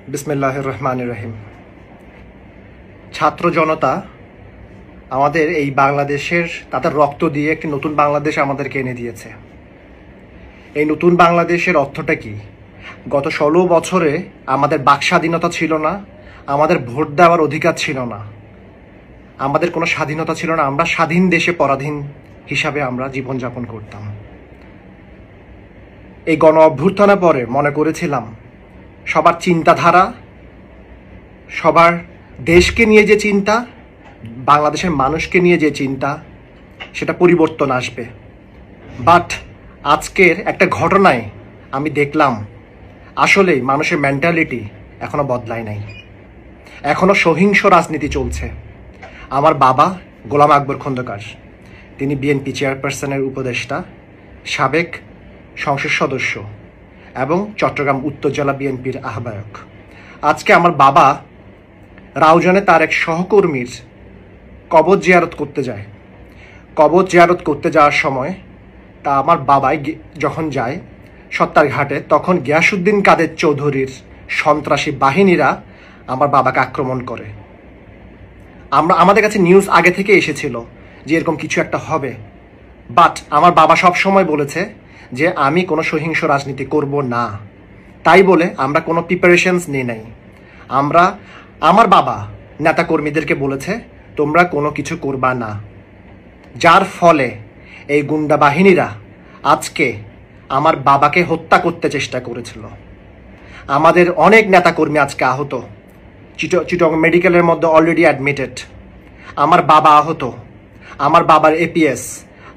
বিসমিল্লাহির রহমানির রহিম। ছাত্র জনতা আমাদের এই বাংলাদেশের তাদের রক্ত দিয়ে একটি নতুন বাংলাদেশ আমাদেরকে এনে দিয়েছে। এই নতুন বাংলাদেশের অর্থটা কি? গত 16 বছরে আমাদের বাক স্বাধীনতা ছিল না, আমাদের ভোট দেওয়ার অধিকার ছিল না, আমাদের কোনো স্বাধীনতা ছিল না। আমরা স্বাধীন দেশে পরাধীন হিসাবে আমরা জীবনযাপন করতাম। এই গণ অভ্যুত্থানের পরে মনে করেছিলাম সবার চিন্তাধারা, সবার দেশকে নিয়ে যে চিন্তা, বাংলাদেশের মানুষকে নিয়ে যে চিন্তা, সেটা পরিবর্তন আসবে। বাট আজকের একটা ঘটনায় আমি দেখলাম আসলেই মানুষের মেন্টালিটি এখনো বদলায় নাই, এখনো সহিংস রাজনীতি চলছে। আমার বাবা গোলাম আকবর খন্দকার, তিনি বিএনপি চেয়ারপারসনের উপদেষ্টা, সাবেক সংসদ সদস্য এবং চট্টগ্রাম উত্তর জেলা বিএনপির আহ্বায়ক। আজকে আমার বাবা রাউজানে তার এক সহকর্মীর কবর জিয়ারত করতে যায়। কবর জিয়ারত করতে যাওয়ার সময় তা আমার বাবাই যখন যায় সত্তারঘাটে, তখন গিয়াসউদ্দিন কাদের চৌধুরীর সন্ত্রাসী বাহিনীরা আমার বাবাকে আক্রমণ করে। আমাদের কাছে নিউজ আগে থেকে এসেছিল যে এরকম কিছু একটা হবে, বাট আমার বাবা সব সময় বলেছে যে আমি কোনো সহিংস রাজনীতি করব না। তাই বলে আমরা কোনো প্রিপারেশনস নিই নাই। আমার বাবা নেতাকর্মীদেরকে বলেছে তোমরা কোনো কিছু করবা না, যার ফলে এই গুন্ডা বাহিনীরা আজকে আমার বাবাকে হত্যা করতে চেষ্টা করেছিল। আমাদের অনেক নেতাকর্মী আজকে আহত, চিটং মেডিকেলের মধ্যে অলরেডি অ্যাডমিটেড। আমার বাবা আহত, আমার বাবার এপিএস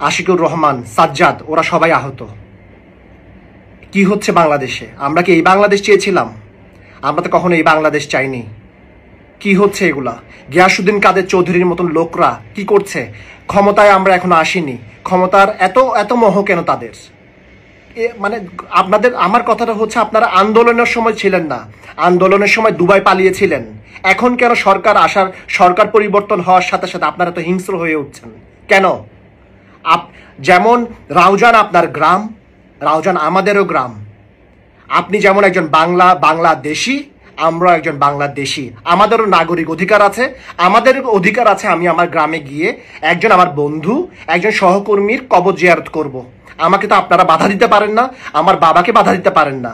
আশিকুর রহমান, সাজ্জাদ, ওরা সবাই আহত। কি হচ্ছে বাংলাদেশে? আমরা কি এই বাংলাদেশ চেয়েছিলাম? আমরা তো কখনো এই বাংলাদেশ চাইনি। কি হচ্ছে এগুলা? গিয়াসউদ্দিন কাদের চৌধুরীর মতন লোকরা কি করছে? ক্ষমতায় আমরা এখনো আসিনি, ক্ষমতার এত মোহ কেন তাদের? মানে আমার কথাটা হচ্ছে, আপনারা আন্দোলনের সময় ছিলেন না, আন্দোলনের সময় দুবাই পালিয়েছিলেন। এখন কেন সরকার পরিবর্তন হওয়ার সাথে সাথে আপনারা তো হিংস্র হয়ে উঠছেন কেন? যেমন আপনার গ্রাম, রাউজান আমাদেরও গ্রাম। আপনি যেমন একজন বাংলাদেশি, আমরা একজন বাংলাদেশি, আমাদেরও নাগরিক অধিকার আছে। আমাদের অধিকার আছে আমি আমার গ্রামে গিয়ে একজন আমার বন্ধু, একজন সহকর্মীর কবর জিয়ারত করব। আমাকে তো আপনারা বাধা দিতে পারেন না, আমার বাবাকে বাধা দিতে পারেন না।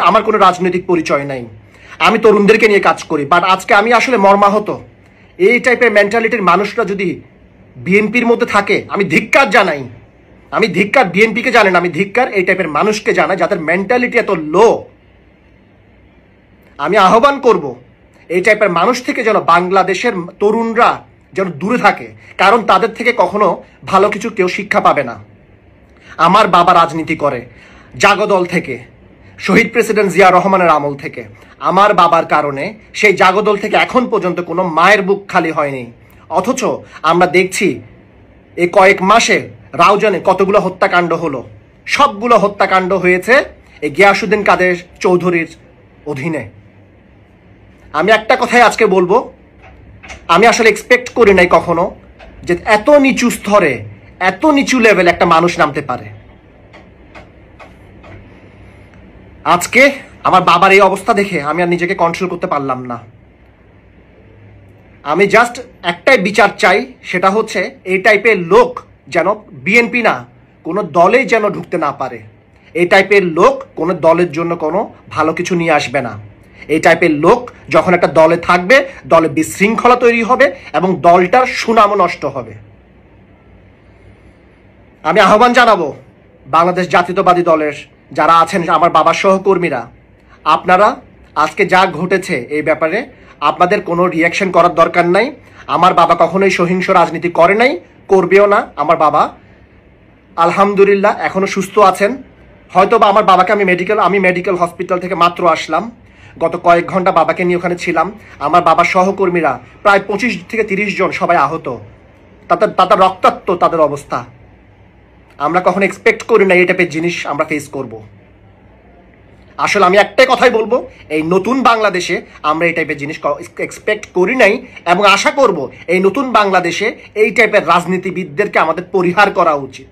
আমার কোনো রাজনৈতিক পরিচয় নাই, আমি তরুণদেরকে নিয়ে কাজ করি। বাট আজকে আমি আসলে মর্মাহত। এই টাইপের মেন্টালিটির মানুষরা যদি বিএনপির মধ্যে থাকে, আমি ধিক্কার জানাই। আমি ধিক্কার বিএনপিকে জানেন, আমি ধিক্কার এই টাইপের মানুষকে জানাই যাদের মেন্টালিটি এত লো। আমি আহ্বান করব এই টাইপের মানুষ থেকে যেন বাংলাদেশের তরুণরা যেন দূরে থাকে, কারণ তাদের থেকে কখনো ভালো কিছু কেউ শিক্ষা পাবে না। আমার বাবা রাজনীতি করে জাগদল থেকে, শহীদ প্রেসিডেন্ট জিয়া রহমানের আমল থেকে। আমার বাবার কারণে সেই জাগদল থেকে এখন পর্যন্ত কোনো মায়ের বুক খালি হয়নি। অথচ আমরা দেখছি এই কয়েক মাসে রাউজানে কতগুলো হত্যাকাণ্ড হলো। সবগুলো হত্যাকাণ্ড হয়েছে এই গিয়াসউদ্দিন কাদের চৌধুরীর অধীনে। আমি একটা কথাই আজকে বলবো, আমি আসলে এক্সপেক্ট করি নাই কখনো যে এত নিচু স্তরে, এত নিচু লেভেল একটা মানুষ নামতে পারে। আজকে আমার বাবার এই অবস্থা দেখে আমি আর নিজেকে কন্ট্রোল করতে পারলাম না। আমি জাস্ট একটাই বিচার চাই, সেটা হচ্ছে এই টাইপের লোক যেন বিএনপি না কোনো দলেই যেন ঢুকতে না পারে। এই টাইপের লোক কোনো দলের জন্য কোনো ভালো কিছু নিয়ে আসবে না। এই টাইপের লোক যখন একটা দলে থাকবে, দলে বিশৃঙ্খলা তৈরি হবে এবং দলটার সুনামও নষ্ট হবে। আমি আহ্বান জানাবো বাংলাদেশ জাতীয়তাবাদী দলের যারা আছেন, আমার বাবার সহকর্মীরা, আপনারা আজকে যা ঘটেছে এই ব্যাপারে আপনাদের কোনো রিয়াকশন করার দরকার নাই। আমার বাবা কখনোই সহিংস রাজনীতি করে নাই, করবেও না। আমার বাবা আলহামদুলিল্লাহ এখনো সুস্থ আছেন। হয়তো বা আমার বাবাকে আমি মেডিকেল হসপিটাল থেকে মাত্র আসলাম, গত কয়েক ঘন্টা বাবাকে নিয়ে ওখানে ছিলাম। আমার বাবার সহকর্মীরা প্রায় 25 থেকে 30 জন সবাই আহত, তাদের রক্তাক্ত তাদের অবস্থা। আমরা কখনো এক্সপেক্ট করি না এই টাইপের জিনিস আমরা ফেস করব। আসলে আমি একটাই কথাই বলবো, এই নতুন বাংলাদেশে আমরা এই টাইপের জিনিস এক্সপেক্ট করি নাই এবং আশা করব এই নতুন বাংলাদেশে এই টাইপের রাজনীতিবিদদেরকে আমাদের পরিহার করা উচিত।